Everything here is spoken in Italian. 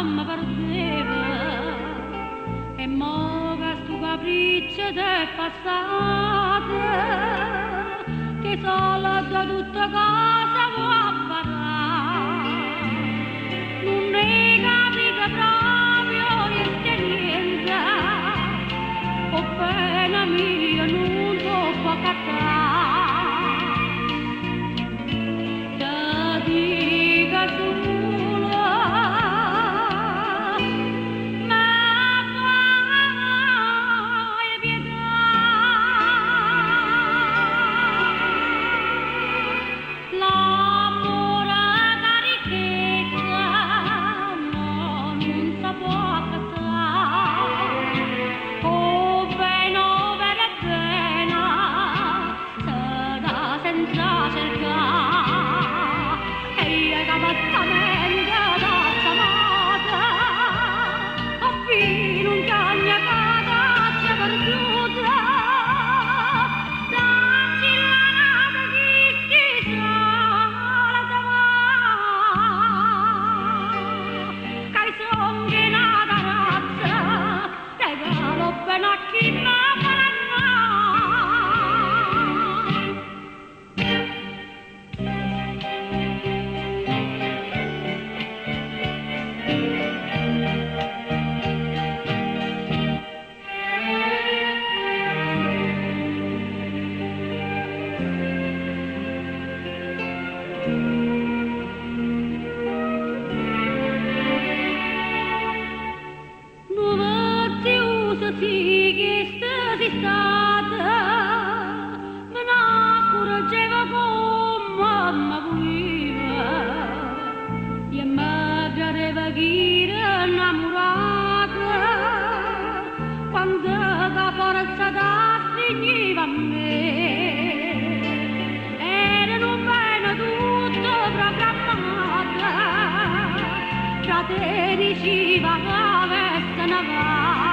mi perdeva e mo che stu capriccio è passato che solo da tutta cosa può parlare non ne capita proprio niente o pena mia non so può cattare quando la forza da finiva a me erano bene tutto programmato da te diceva la veste navale